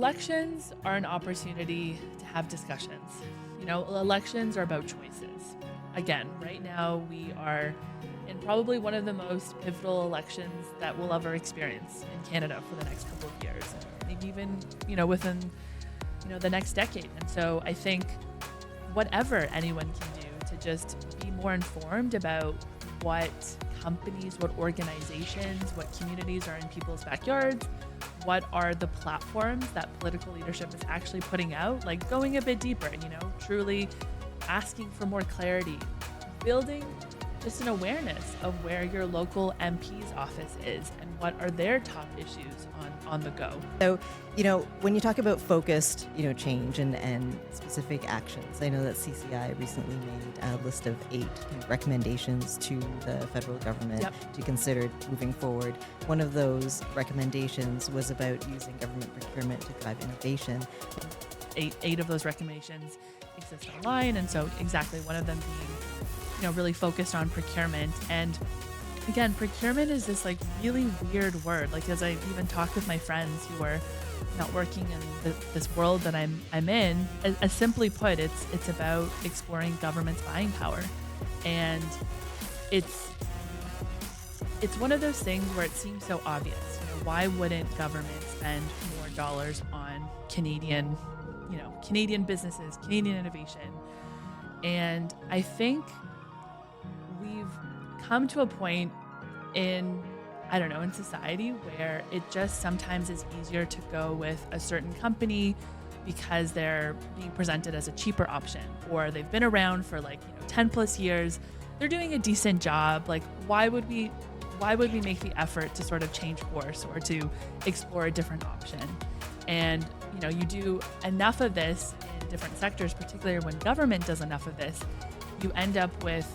Elections are an opportunity to have discussions. Elections are about choices. Again, right now we are in probably one of the most pivotal elections that we'll ever experience in Canada for the next couple of years, maybe even, within, the next decade. And so I think whatever anyone can do to just be more informed about what companies, what organizations, what communities are in people's backyards, what are the platforms that political leadership is actually putting out, like going a bit deeper, truly asking for more clarity, building just an awareness of where your local MP's office is and what are their top issues on the go. So, when you talk about focused, change and specific actions, I know that CCI recently made a list of 8 recommendations to the federal government to consider moving forward. One of those recommendations was about using government procurement to drive innovation. Eight of those recommendations exist online, and so exactly one of them being, really focused on procurement. And again, procurement is this really weird word. As I even talk with my friends who are not working in this world that I'm in, as simply put, it's about exploring government's buying power, and it's one of those things where it seems so obvious. Why wouldn't government spend more dollars on Canadian businesses, Canadian innovation? And I think we've come to a point in society where it just sometimes is easier to go with a certain company because they're being presented as a cheaper option, or they've been around for 10 plus years. They're doing a decent job. Why would we make the effort to sort of change course or to explore a different option? And, you do enough of this in different sectors, particularly when government does enough of this, you end up with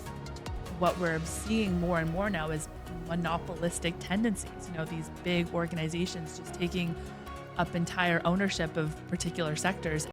what we're seeing more and more now is monopolistic tendencies. These big organizations just taking up entire ownership of particular sectors.